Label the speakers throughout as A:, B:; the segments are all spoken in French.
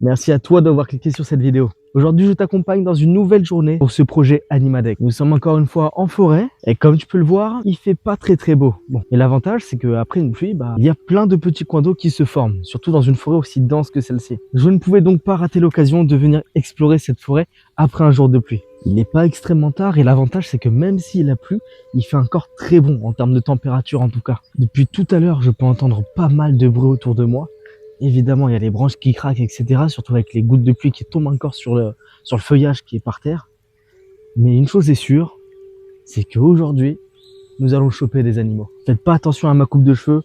A: Merci à toi d'avoir cliqué sur cette vidéo. Aujourd'hui, je t'accompagne dans une nouvelle journée pour ce projet Animadeck. Nous sommes encore une fois en forêt et comme tu peux le voir, il fait pas très beau. Bon, et l'avantage, c'est qu'après une pluie, il y a plein de petits coins d'eau qui se forment, surtout dans une forêt aussi dense que celle-ci. Je ne pouvais donc pas rater l'occasion de venir explorer cette forêt après un jour de pluie. Il n'est pas extrêmement tard et l'avantage, c'est que même s'il a plu, il fait encore très bon en termes de température en tout cas. Depuis tout à l'heure, je peux entendre pas mal de bruit autour de moi. Évidemment, il y a les branches qui craquent, etc. Surtout avec les gouttes de pluie qui tombent encore sur le feuillage qui est par terre. Mais une chose est sûre, c'est qu'aujourd'hui, nous allons choper des animaux. Faites pas attention à ma coupe de cheveux.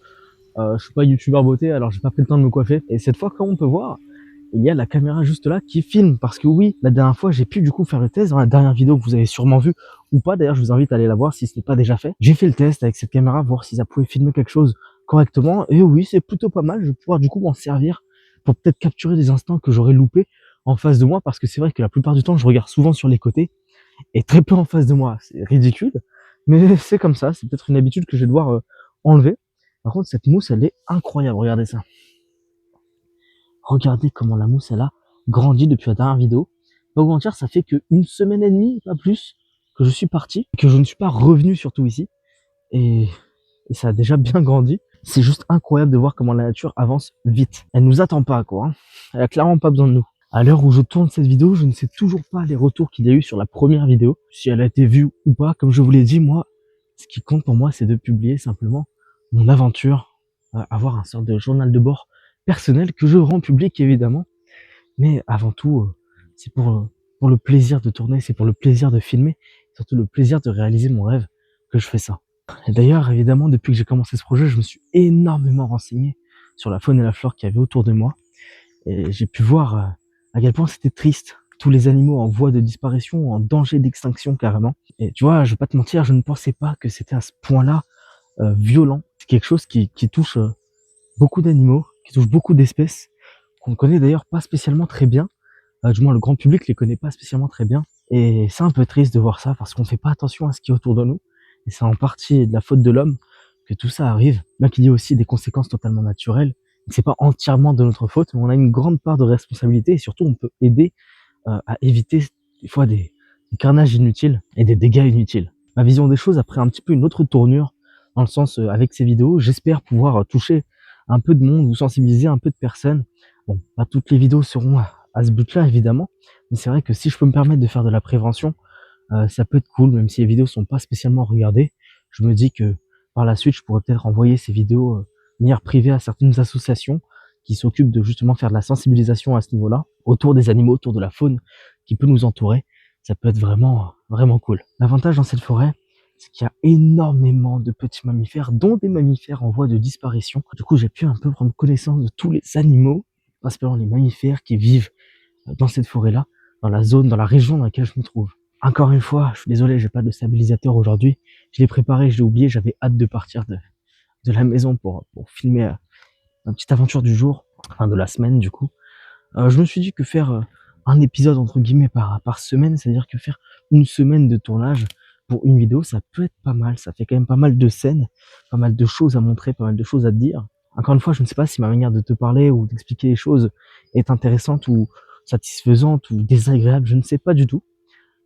A: Je suis pas youtubeur beauté, alors j'ai pas pris le temps de me coiffer. Et cette fois, comme on peut voir, il y a la caméra juste là qui filme. Parce que oui, la dernière fois, j'ai pu du coup faire le test dans la dernière vidéo que vous avez sûrement vue ou pas. D'ailleurs, je vous invite à aller la voir si ce n'est pas déjà fait. J'ai fait le test avec cette caméra, voir si ça pouvait filmer quelque chose correctement. Et oui, c'est plutôt pas mal. Je vais pouvoir du coup m'en servir pour peut-être capturer des instants que j'aurais loupés en face de moi. Parce que c'est vrai que la plupart du temps, je regarde souvent sur les côtés et très peu en face de moi. C'est ridicule. Mais c'est comme ça. C'est peut-être une habitude que je vais devoir enlever. Par contre, cette mousse, elle est incroyable. Regardez ça. Regardez comment la mousse, elle a grandi depuis la dernière vidéo. Pas vous mentir, ça fait qu'une semaine et demie, pas plus, que je suis parti, que je ne suis pas revenu surtout ici. Et, ça a déjà bien grandi. C'est juste incroyable de voir comment la nature avance vite. Elle nous attend pas, quoi. Elle a clairement pas besoin de nous. À l'heure où je tourne cette vidéo, je ne sais toujours pas les retours qu'il y a eu sur la première vidéo, si elle a été vue ou pas. Comme je vous l'ai dit, moi, ce qui compte pour moi, c'est de publier simplement mon aventure, avoir un sorte de journal de bord personnel que je rends public évidemment, mais avant tout, c'est pour le plaisir de tourner, c'est pour le plaisir de filmer, surtout le plaisir de réaliser mon rêve que je fais ça. Et d'ailleurs, évidemment, depuis que j'ai commencé ce projet, je me suis énormément renseigné sur la faune et la flore qu'il y avait autour de moi, et j'ai pu voir à quel point c'était triste. Tous les animaux en voie de disparition, en danger d'extinction carrément. Et tu vois, je vais pas te mentir, je ne pensais pas que c'était à ce point-là violent. C'est quelque chose qui touche beaucoup d'animaux, qui touche beaucoup d'espèces, qu'on ne connaît d'ailleurs pas spécialement très bien. Du moins, le grand public les connaît pas spécialement très bien. Et c'est un peu triste de voir ça parce qu'on fait pas attention à ce qui est autour de nous. Et c'est en partie de la faute de l'homme que tout ça arrive. Bien qu'il y ait aussi des conséquences totalement naturelles. C'est pas entièrement de notre faute, mais on a une grande part de responsabilité et surtout on peut aider à éviter des fois des carnages inutiles et des dégâts inutiles. Ma vision des choses a pris un petit peu une autre tournure dans le sens avec ces vidéos, j'espère pouvoir toucher un peu de monde ou sensibiliser un peu de personnes. Bon, pas toutes les vidéos seront à ce but-là évidemment, mais c'est vrai que si je peux me permettre de faire de la prévention, ça peut être cool, même si les vidéos sont pas spécialement regardées. Je me dis que par la suite, je pourrais peut-être envoyer ces vidéos de manière privée à certaines associations qui s'occupent de justement faire de la sensibilisation à ce niveau-là, autour des animaux, autour de la faune qui peut nous entourer. Ça peut être vraiment cool. L'avantage dans cette forêt, c'est qu'il y a énormément de petits mammifères, dont des mammifères en voie de disparition. Du coup, j'ai pu un peu prendre connaissance de tous les animaux, principalement les mammifères qui vivent dans cette forêt-là, dans la zone, dans la région dans laquelle je me trouve. Encore une fois, je suis désolé, j'ai pas de stabilisateur aujourd'hui. Je l'ai préparé, je l'ai oublié, j'avais hâte de partir de la maison pour filmer ma petite aventure du jour, enfin de la semaine du coup. Je me suis dit que faire un épisode entre guillemets par semaine, c'est-à-dire que faire une semaine de tournage pour une vidéo, ça peut être pas mal. Ça fait quand même pas mal de scènes, pas mal de choses à montrer, pas mal de choses à te dire. Encore une fois, je ne sais pas si ma manière de te parler ou d'expliquer les choses est intéressante ou satisfaisante ou désagréable, je ne sais pas du tout.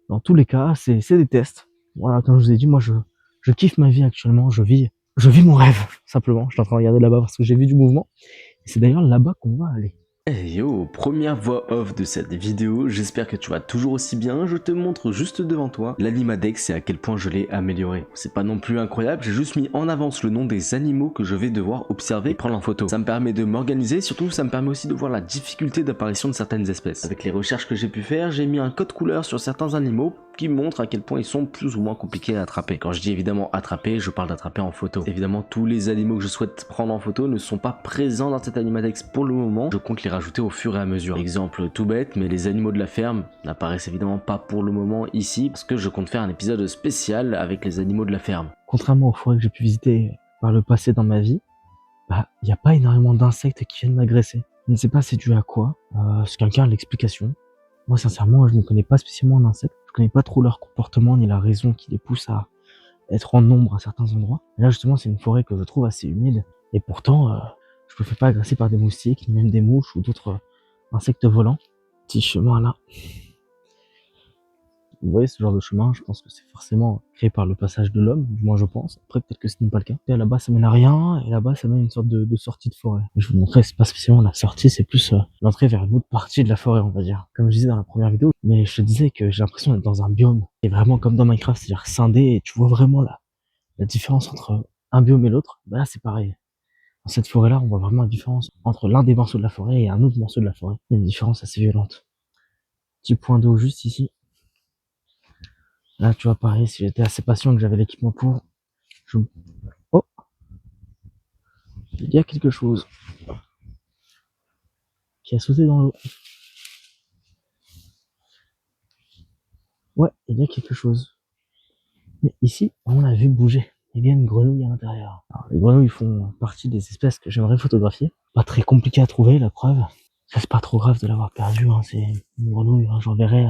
A: Dans tous les cas, c'est des tests. Voilà, comme je vous ai dit, moi je kiffe ma vie actuellement, je vis mon rêve, simplement. Je suis en train de regarder là-bas parce que j'ai vu du mouvement. Et c'est d'ailleurs là-bas qu'on va aller.
B: Hey yo, première voix off de cette vidéo, j'espère que tu vas toujours aussi bien, je te montre juste devant toi l'Animadex et à quel point je l'ai amélioré. C'est pas non plus incroyable, j'ai juste mis en avance le nom des animaux que je vais devoir observer et prendre en photo. Ça me permet de m'organiser, surtout ça me permet aussi de voir la difficulté d'apparition de certaines espèces. Avec les recherches que j'ai pu faire, j'ai mis un code couleur sur certains animaux qui montre à quel point ils sont plus ou moins compliqués à attraper. Quand je dis évidemment attraper, je parle d'attraper en photo. Évidemment, tous les animaux que je souhaite prendre en photo ne sont pas présents dans cet Animadex pour le moment, je compte les rajouter au fur et à mesure. Exemple tout bête, mais les animaux de la ferme n'apparaissent évidemment pas pour le moment ici, parce que je compte faire un épisode spécial avec les animaux de la ferme.
A: Contrairement aux forêts que j'ai pu visiter par le passé dans ma vie, il n'y a pas énormément d'insectes qui viennent m'agresser. Je ne sais pas c'est dû à quoi, si quelqu'un a l'explication. Moi sincèrement, je ne connais pas spécialement un insecte, je connais pas trop leur comportement ni la raison qui les pousse à être en nombre à certains endroits. Et là justement c'est une forêt que je trouve assez humide, et pourtant je me fais pas agresser par des moustiques, ni même des mouches ou d'autres insectes volants. Petit chemin là. Vous voyez ce genre de chemin, je pense que c'est forcément créé par le passage de l'homme, du moins je pense. Après peut-être que ce n'est pas le cas. Et là-bas ça mène à rien, et là-bas ça mène à une sorte de sortie de forêt. Je vais vous montrer, c'est pas spécialement la sortie, c'est plus l'entrée vers une autre partie de la forêt, on va dire. Comme je disais dans la première vidéo, mais je te disais que j'ai l'impression d'être dans un biome. Et vraiment comme dans Minecraft, c'est-à-dire scindé, et tu vois vraiment la différence entre un biome et l'autre. Bah là c'est pareil. Dans cette forêt-là, on voit vraiment la différence entre l'un des morceaux de la forêt et un autre morceau de la forêt. Il y a une différence assez violente. Petit point d'eau juste ici. Là, tu vois, pareil, si j'étais assez patient que j'avais l'équipement pour... Oh, il y a quelque chose qui a sauté dans l'eau. Ouais, il y a quelque chose. Mais ici, on a vu bouger. Il y a une grenouille à l'intérieur. Alors, les grenouilles font partie des espèces que j'aimerais photographier. Pas très compliqué à trouver, la preuve. Ça, c'est pas trop grave de l'avoir perdu, hein. C'est une grenouille, hein. J'en verrai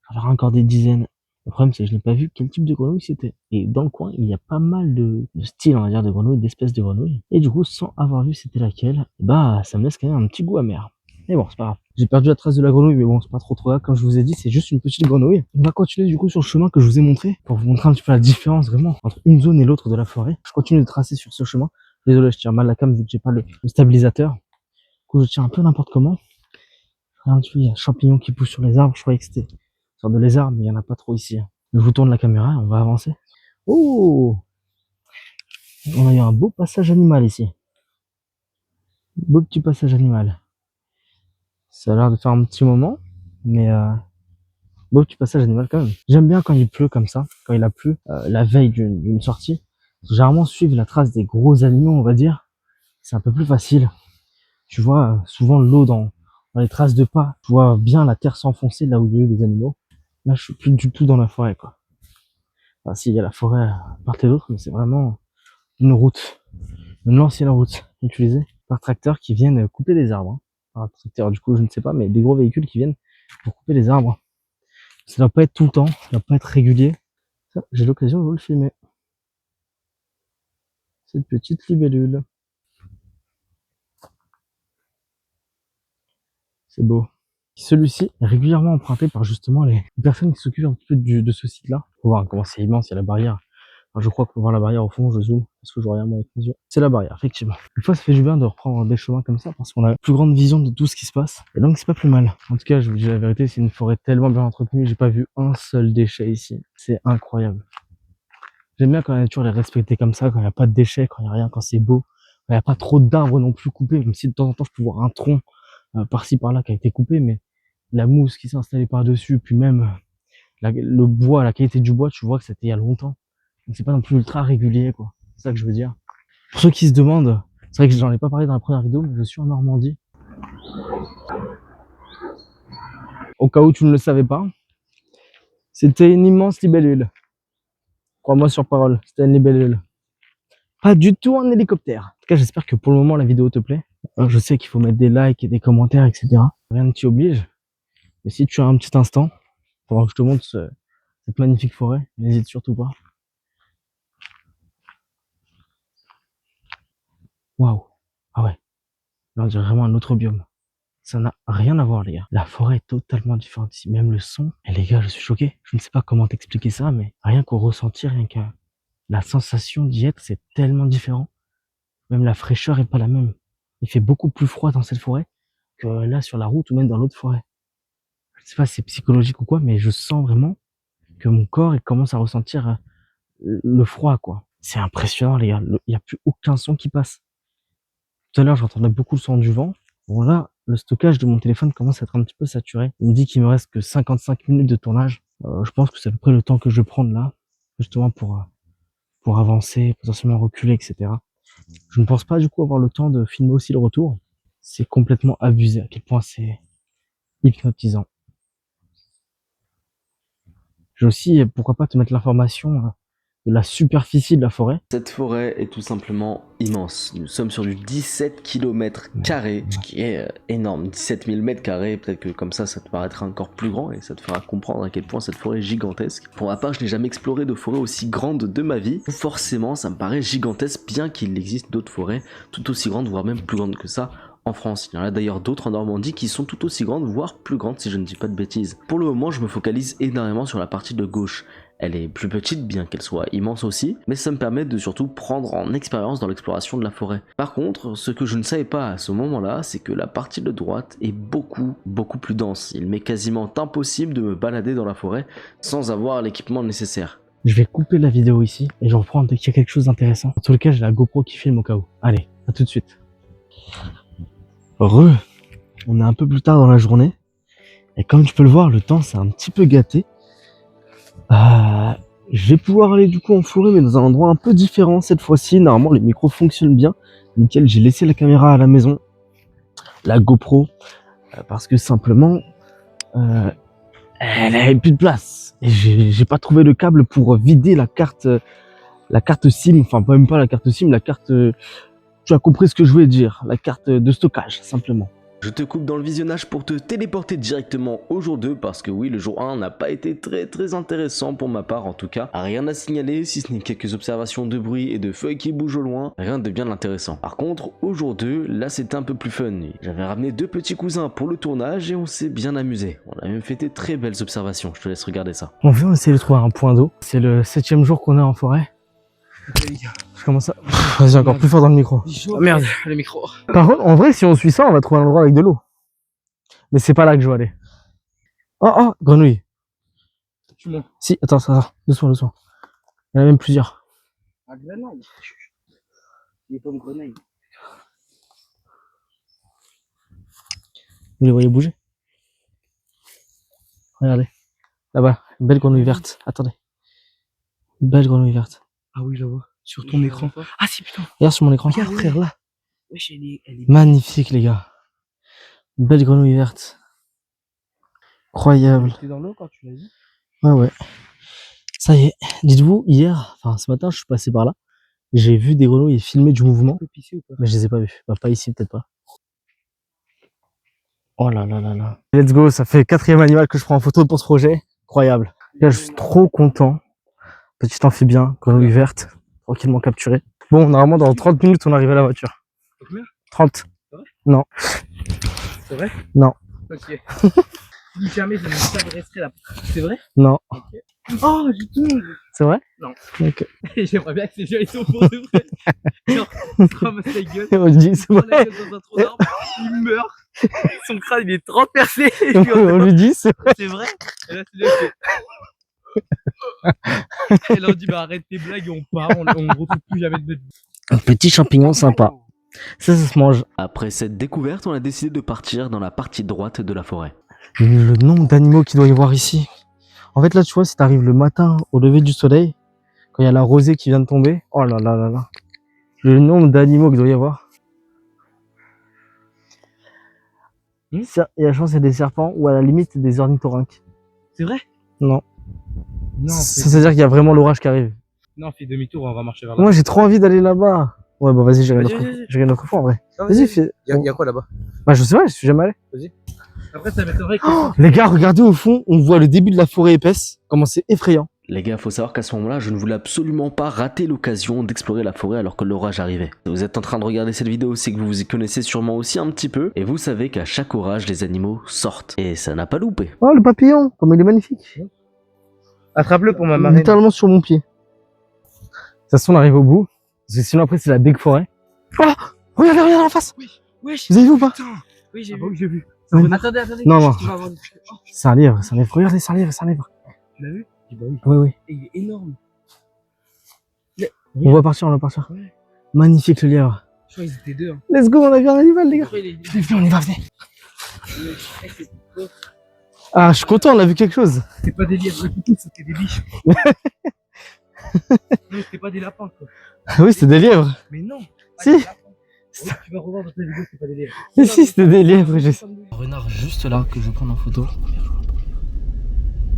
A: encore des dizaines. Le problème, c'est que je n'ai pas vu quel type de grenouille c'était. Et dans le coin, il y a pas mal de styles, on va dire, de grenouilles, d'espèces de grenouilles. Et du coup, sans avoir vu c'était laquelle, bah, ça me laisse quand même un petit goût amer. Mais bon, c'est pas grave. J'ai perdu la trace de la grenouille, mais bon, c'est pas trop grave. Comme je vous ai dit, c'est juste une petite grenouille. On va continuer du coup sur le chemin que je vous ai montré pour vous montrer un petit peu la différence vraiment entre une zone et l'autre de la forêt. Je continue de tracer sur ce chemin. Désolé, je tiens mal la cam vu que j'ai pas le stabilisateur. Du coup, je tiens un peu n'importe comment. Regarde, il y a un champignon qui pousse sur les arbres. Je croyais que c'était une sorte de lézard, mais il y en a pas trop ici. Je vous tourne la caméra, on va avancer. Oh! On a eu un beau passage animal ici. Beau petit passage animal. Ça a l'air de faire un petit moment, mais beau petit passage animal quand même. J'aime bien quand il pleut comme ça, quand il a plu, la veille d'une sortie. Généralement suivre la trace des gros animaux, on va dire, c'est un peu plus facile. Tu vois souvent l'eau dans les traces de pas. Tu vois bien la terre s'enfoncer là où il y a eu des animaux. Là, je suis plus du tout dans la forêt, quoi. Enfin, si, il y a la forêt à part et d'autre, mais c'est vraiment une route, une ancienne route utilisée par tracteurs qui viennent couper des arbres. Enfin, tracteurs, du coup, je ne sais pas, mais des gros véhicules qui viennent pour couper les arbres. Ça doit pas être tout le temps, ça doit pas être régulier. Ça, j'ai l'occasion de vous le filmer. Cette petite libellule. C'est beau. Celui-ci est régulièrement emprunté par justement les personnes qui s'occupent un petit peu de ce site-là. Faut voir comment c'est immense, il y a la barrière. Enfin, je crois qu'on peut voir la barrière au fond, je zoome, parce que je regarde moi avec mes yeux. C'est la barrière, effectivement. Une fois, ça fait du bien de reprendre des chemins comme ça, parce qu'on a la plus grande vision de tout ce qui se passe. Et donc, c'est pas plus mal. En tout cas, je vous dis la vérité, c'est une forêt tellement bien entretenue, j'ai pas vu un seul déchet ici. C'est incroyable. J'aime bien quand la nature est respectée comme ça, quand il n'y a pas de déchets, quand il n'y a rien, quand c'est beau. Quand il n'y a pas trop d'arbres non plus coupés, même si de temps en temps, je peux voir un tronc par-ci par-là qui a été coupé, mais la mousse qui s'est installée par-dessus, puis même le bois, la qualité du bois, tu vois que c'était il y a longtemps. Donc c'est pas non plus ultra régulier, quoi. C'est ça que je veux dire. Pour ceux qui se demandent, c'est vrai que j'en ai pas parlé dans la première vidéo, mais je suis en Normandie. Au cas où tu ne le savais pas, c'était une immense libellule. Crois-moi sur parole, c'était une libellule. Pas du tout un hélicoptère. En tout cas, j'espère que pour le moment la vidéo te plaît. Je sais qu'il faut mettre des likes et des commentaires, etc. Rien ne t'y oblige. Mais si tu as un petit instant, pendant que je te montre cette magnifique forêt, n'hésite surtout pas. Waouh. Ah ouais. Là, on dirait vraiment un autre biome. Ça n'a rien à voir, les gars. La forêt est totalement différente ici. Même le son. Et les gars, je suis choqué. Je ne sais pas comment t'expliquer ça, mais rien qu'au ressenti, rien qu'à la sensation d'y être, c'est tellement différent. Même la fraîcheur est pas la même. Il fait beaucoup plus froid dans cette forêt que là sur la route ou même dans l'autre forêt. Je sais pas si c'est psychologique ou quoi, mais je sens vraiment que mon corps il commence à ressentir le froid, quoi. C'est impressionnant, les gars. Il n'y a plus aucun son qui passe. Tout à l'heure, j'entendais beaucoup le son du vent. Bon, là, le stockage de mon téléphone commence à être un petit peu saturé. Il me dit qu'il me reste que 55 minutes de tournage. Je pense que c'est à peu près le temps que je vais prendre là, justement pour avancer, potentiellement reculer, etc. Je ne pense pas du coup avoir le temps de filmer aussi le retour. C'est complètement abusé à quel point c'est hypnotisant. J'ai aussi, pourquoi pas te mettre l'information de la superficie de la forêt.
B: Cette forêt est tout simplement immense. Nous sommes sur du 17 km², ce qui est énorme. 17 000 mètres carrés, peut-être que comme ça te paraîtra encore plus grand et ça te fera comprendre à quel point cette forêt est gigantesque. Pour ma part, je n'ai jamais exploré de forêt aussi grande de ma vie. Forcément, ça me paraît gigantesque, bien qu'il existe d'autres forêts tout aussi grandes, voire même plus grandes que ça en France. Il y en a d'ailleurs d'autres en Normandie qui sont tout aussi grandes, voire plus grandes si je ne dis pas de bêtises. Pour le moment, je me focalise énormément sur la partie de gauche. Elle est plus petite, bien qu'elle soit immense aussi, mais ça me permet de surtout prendre en expérience dans l'exploration de la forêt. Par contre, ce que je ne savais pas à ce moment-là, c'est que la partie de droite est beaucoup plus dense. Il m'est quasiment impossible de me balader dans la forêt sans avoir l'équipement nécessaire.
A: Je vais couper la vidéo ici et je reprends dès qu'il y a quelque chose d'intéressant. En tout cas, j'ai la GoPro qui filme au cas où. Allez, à tout de suite. On est un peu plus tard dans la journée et comme tu peux le voir, le temps s'est un petit peu gâté. Je vais pouvoir aller du coup en forêt mais dans un endroit un peu différent cette fois-ci. Normalement les micros fonctionnent bien. Nickel, j'ai laissé la caméra à la maison, la GoPro, parce que simplement elle avait plus de place. Et j'ai pas trouvé le câble pour vider la carte SIM, enfin même pas la carte SIM, la carte... tu as compris ce que je voulais dire, la carte de stockage simplement.
B: Je te coupe dans le visionnage pour te téléporter directement au jour 2 parce que oui, le jour 1 n'a pas été très intéressant pour ma part en tout cas. Rien à signaler si ce n'est quelques observations de bruit et de feuilles qui bougent au loin, rien de bien intéressant. Par contre, au jour 2, là c'était un peu plus fun. J'avais ramené 2 petits cousins pour le tournage et on s'est bien amusé. On a même fait des très belles observations, je te laisse regarder ça.
A: On vient essayer de trouver un point d'eau. C'est le 7e jour qu'on est en forêt. Je commence à... Vas-y, encore plus fort dans le micro.
C: Oh merde, le micro.
A: Par contre, en vrai, si on suit ça, on va trouver un endroit avec de l'eau. Mais c'est pas là que je veux aller. Oh, grenouille.
C: Tu montes.
A: Si, attends, doucement. Il y en a même plusieurs.
C: Un grenouille. Il est pas une grenouille.
A: Vous les voyez bouger? Regardez. Là-bas, une belle grenouille verte. Attendez. Une belle grenouille verte.
C: Ah oui, je la vois. Sur ton écran. Ah si, putain.
A: Regarde sur mon écran.
C: Regarde,
A: Frère, là.
C: Wesh, elle est...
A: Magnifique, les gars. Une belle grenouille verte. Incroyable.
C: T'es dans l'eau quand tu l'as dit?
A: Ouais. Ça y est. Dites-vous, hier, enfin ce matin, je suis passé par là. J'ai vu des grenouilles filmer du mouvement.
C: Tu peux pisser ou pas?
A: Mais je les ai pas vues. Bah, pas ici, peut-être pas. Oh là. Let's go, ça fait le 4e animal que je prends en photo pour ce projet. Incroyable. Là, je suis trop content. Petit amphibien, grenouille verte, tranquillement capturé. Bon, normalement, dans 30 minutes, on arrive à la voiture.
C: Combien?
A: 30.
C: C'est vrai?
A: Non.
C: C'est vrai?
A: Non.
C: Ok. Si jamais je ne t'adresserai là. C'est vrai?
A: Non.
C: Okay. Oh, je tombe.
A: C'est vrai?
C: Non.
A: Ok.
C: J'aimerais bien que ces gens ils sont pour de vrai. Genre, il ramasse la gueule.
A: On lui dit, c'est
C: Il prend
A: vrai.
C: la gueule dans un tronc d'arbre, il meurt. Son crâne il est transpercé. Et puis,
A: On lui dit, c'est vrai.
C: c'est vrai? Et là, c'est là que... Et là, on dit, bah arrête tes blagues et on part. On retrouve plus jamais de notre vie.
A: Un petit champignon sympa. Ça se mange.
B: Après cette découverte, on a décidé de partir dans la partie droite de la forêt.
A: Le nombre d'animaux qu'il doit y avoir ici. En fait, là, tu vois, si t'arrives le matin au lever du soleil, quand il y a la rosée qui vient de tomber, oh là là. Le nombre d'animaux qu'il doit y avoir. Ça, il y a la chance, il y a des serpents ou à la limite des ornithorynques.
C: C'est vrai?
A: Non.
C: Non,
A: Ça veut dire qu'il y a vraiment l'orage qui arrive.
C: non, fais demi-tour, on va marcher vers là.
A: Moi, j'ai trop envie d'aller là-bas. Ouais, bah vas-y, j'irai
C: Vas-y.
A: une autre fois en vrai.
C: Non,
A: Vas-y, fais.
C: y a quoi là-bas?
A: Bah, je sais pas, je suis jamais allé.
C: Après, ça m'étonnerait que...
A: Oh, les gars, regardez au fond, on voit le début de la forêt épaisse. Comment c'est effrayant.
B: Les gars, faut savoir qu'à ce moment-là, je ne voulais absolument pas rater l'occasion d'explorer la forêt alors que l'orage arrivait. Si vous êtes en train de regarder cette vidéo, c'est que vous vous y connaissez sûrement aussi un petit peu, et vous savez qu'à chaque orage, les animaux sortent. Et ça n'a pas loupé.
A: Oh, le papillon, comme il est magnifique.
C: Attrape-le pour ma marraine.
A: Littéralement sur mon pied. De toute façon, on arrive au bout. Parce que sinon, après, c'est la big forêt. Oh, regardez en face.
C: Wesh.
A: Vous avez vu ou pas?
C: Putain. Oui, j'ai
A: Ah bah
C: vu.
A: oui, j'ai vu.
C: Attendez.
A: Non.
C: Tu vas avoir... Oh,
A: C'est un lièvre. Regardez, c'est un lièvre.
C: tu l'as vu? Bah oui.
A: Oui.
C: Et il est énorme.
A: On va partir.
C: Ouais.
A: Magnifique le lièvre.
C: Je crois qu'ils étaient deux. Hein.
A: Let's go, on a vu un animal, les gars.
C: Après, il est...
A: Venez, on y va, venez. Ah, je suis content, on a vu quelque chose.
C: C'était pas des lièvres, c'était des biches. Non, c'était pas des lapins, quoi.
A: Oui, c'était des lièvres.
C: Mais non.
A: Si.
C: Des lapins. Oui, tu vas revoir dans ta vidéo, c'est pas des lièvres.
A: Mais si, c'était des lièvres. Un renard juste là que je vais prendre en photo.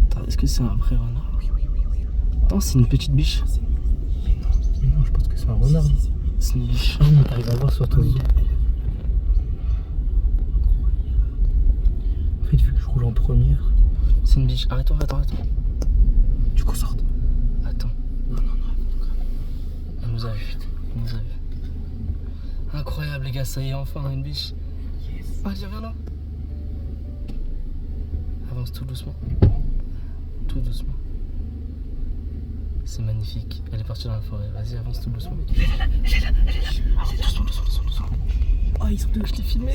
A: Attends, est-ce que c'est un vrai renard? Oui. Non, c'est une petite biche.
C: Non, je pense que c'est un renard.
A: C'est une biche.
C: Ah non, t'arrives à voir sur ton lit. En fait, vu que je roule en première.
A: C'est une biche. Arrête-toi.
C: Du coup, sorte.
A: Attends.
C: Non.
A: Elle nous a vu. Incroyable, les gars, ça y est, enfin, une biche.
D: Allez, viens là. Avance tout doucement. Tout doucement. C'est magnifique. Elle est partie dans la forêt. Vas-y, avance tout doucement. Elle est là. Avance doucement. Oh, ils sont deux, je t'ai filmé.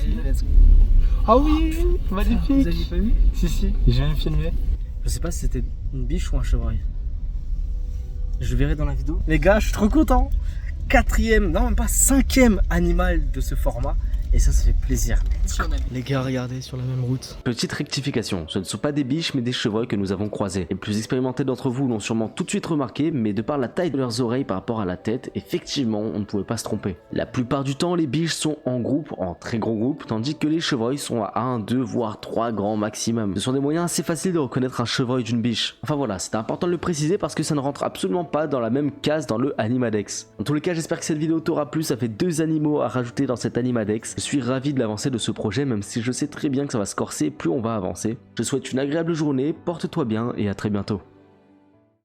D: Ah oui, magnifique. Vous aviez pas vu? Si, j'ai même filmé. Je sais pas si c'était une biche ou un chevreuil. Je le verrai dans la vidéo. Les gars, je suis trop content. 4e, non même pas 5e animal de ce format. Et ça fait plaisir. Les gars, regardez, sur la même route.
B: Petite rectification, ce ne sont pas des biches mais des chevreuils que nous avons croisés. Les plus expérimentés d'entre vous l'ont sûrement tout de suite remarqué, mais de par la taille de leurs oreilles par rapport à la tête, effectivement on ne pouvait pas se tromper. La plupart du temps les biches sont en groupe, en très gros groupe, tandis que les chevreuils sont à 1, 2 voire 3 grands maximum. Ce sont des moyens assez faciles de reconnaître un chevreuil d'une biche. Enfin voilà, c'était important de le préciser parce que ça ne rentre absolument pas dans la même case dans le Animadex. En tous les cas, j'espère que cette vidéo t'aura plu, ça fait 2 animaux à rajouter dans cet Animadex. Je suis ravi de l'avancée de ce projet, même si je sais très bien que ça va se corser plus on va avancer. Je te souhaite une agréable journée, porte-toi bien et à très bientôt.